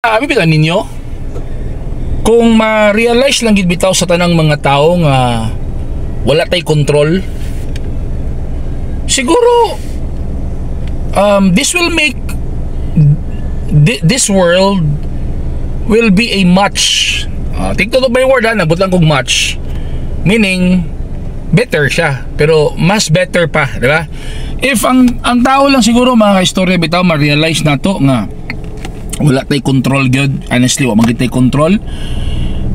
Abi bitan ninyo, kung ma-realize lang gid bitaw sa tanang mga tao nga wala tay control, siguro this will make this world will be a much take to by word nabot lang kog much, meaning better siya, pero mas better pa, di ba? If ang tao lang siguro mga kaistorya bitaw ma-realize na to nga wala tay control gyud, honestly wa magit tay control,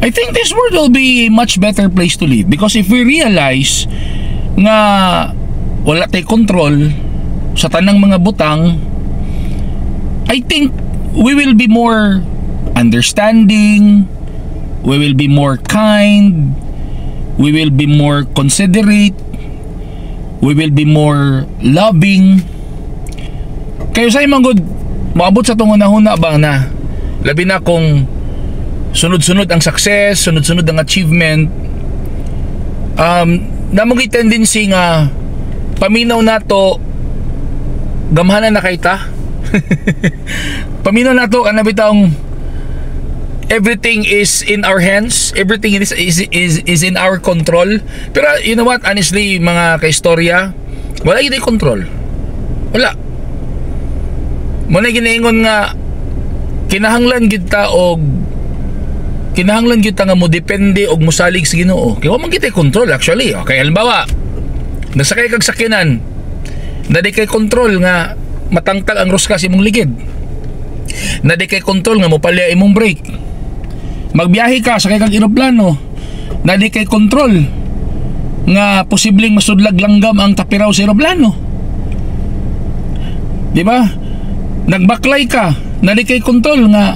I think this world will be a much better place to live. Because if we realize nga wala tay control sa tanang mga butang, I think we will be more understanding, we will be more kind, we will be more considerate, we will be more loving. Kayo sa imong good maabot sa tong una-una ba na labi na kung sunod-sunod ang success, sunod-sunod ang achievement, namong tendency nga paminaw nato gamhanan na kay ta. Paminaw nato ana bitawng everything is in our hands, everything is in our control. Pero you know what, honestly mga kaistorya, wala gid control. Wala. Muna ginaingon nga kinahanglan gid ta nga mo depende og mosalig sa Ginoo. Kaya wa man kita control actually. Okay, halimbawa, nasakay kag sakyanan, na di kay control nga matangtag ang rosca sa imong ligid. Na di kay control nga mopalya imong brake. Magbiyahe ka, sakay kag eroplano, na di kay control nga posibleng masudlag langgam ang tapiraw sa eroplano. Di ba? Nagbaklay ka, na di kay kontrol nga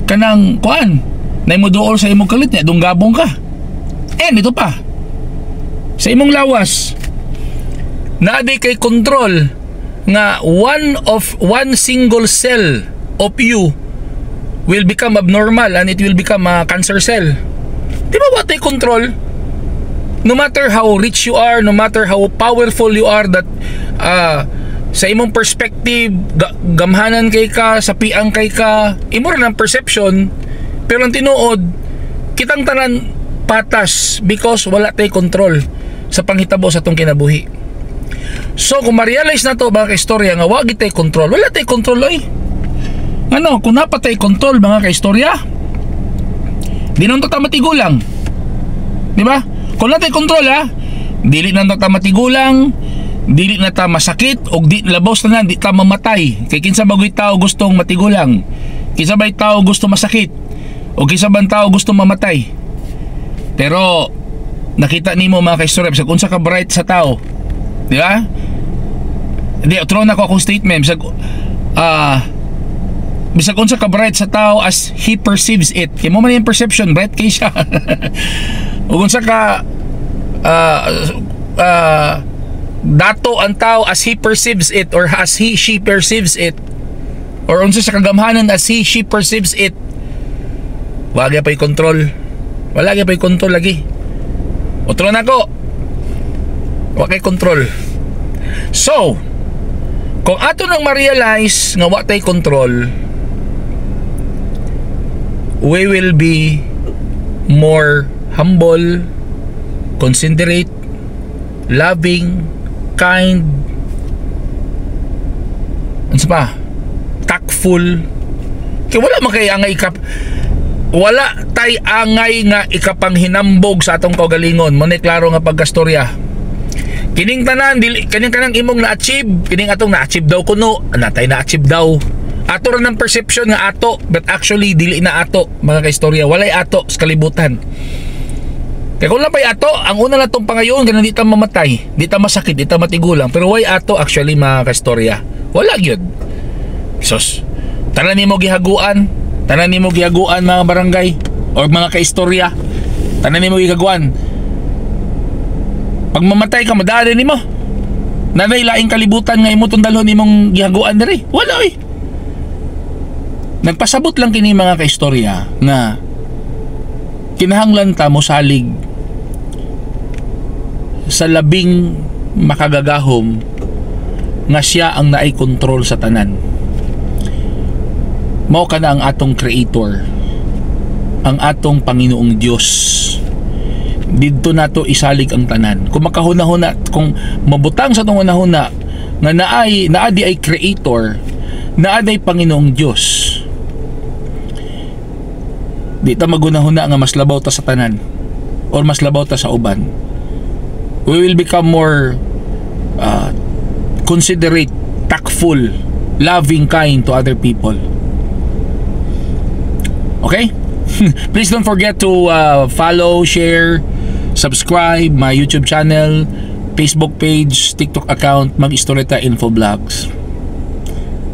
kanang kuan na imo duol sa imong kalit niya, dunggabong ka. Ito pa sa imong lawas, na di kay kontrol nga one single cell of you will become abnormal and it will become a cancer cell. Di ba what ay control? No matter how rich you are, no matter how powerful you are, that sa imong perspective, gamhanan kay ka, sapiang kay ka, imo ra ng perception, pero ang tinuod, kitang tanan patas because wala tay control sa panghitabo sa tong kinabuhi. So kung ma-realize na to mga kaistorya nga wag tay control, wala tay control oy. Ano, kung napatay control mga kaistorya, di nang ta matigulang. Di ba? Kung natay control dili nang ta matigulang, dili na ta masakit, og di labaw na di ta mamatay. Kay kinsa bagoy tao gustong matigulang, kinsa bay tao gusto masakit, o kinsa bang tao gusto mamatay. Pero nakita nimo mga kaistorya bisag unsa ka bright sa tao, di ba? Di utro na ko akong statement bisag unsa ka bright sa tao as he perceives it. Kay mo man yung perception, bright kay siya. Ug unsa ka dato ang tao as he perceives it, or as she perceives it, or unsa sa kagamhanan as she perceives it. Wala pa'y control, wala pa'y control lagi. Otro na ko, wala kay control. So kung ato nang ma-realize nga wala tay control, we will be more humble, considerate, loving, kind, ano pa, tactful. Kaya wala makay angay wala tay angay nga ikapanghinambog sa atong kaugalingon. Mo ni klaro nga pagkastorya, kining tanan kining kanang imong na-achieve, kining atong na-achieve daw kuno, natay na-achieve daw ato ra ng perception nga ato, but actually dili na ato mga kaistorya. Walay ato sa kalibutan. Kaya kung lang pa'y ato, ang una na itong pangayon, ganun di ta mamatay, di ta masakit, di ta matigulang. Pero why ato actually mga kastorya? Wala yun. Sos, tanan ni mo gihaguan mga barangay o mga kaistorya, tanan ni mo gihaguan. Pag mamatay ka, madali ni mo. Nanay laing kalibutan nga imo tundalhon imong gihaguan diri. Wala eh. Nagpasabot lang kini mga kaistorya nga kinahanglan ta mo salig sa labing makagagahom nga siya ang naay kontrol sa tanan. mao ka na ang atong creator, ang atong Panginoong Dios. Didto nato isalig ang tanan. Kung makahuna-huna, kung mabutang sa itong hunahuna nga naadi ay creator, naadi ay Panginoong Diyos, di ta magunahuna nga mas labaw ta sa tanan or mas labaw ta sa uban. We will become more considerate, tactful, loving, kind to other people. Okay? Please don't forget to follow, share, subscribe my YouTube channel, Facebook page, TikTok account, Mag-Istorya Info Vlogs.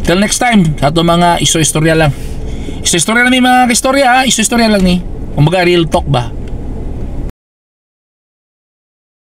Till next time, sa ito mga istorya lang. Istorya lang ni mga istorya, istorya lang ni. Kumbaga real talk ba?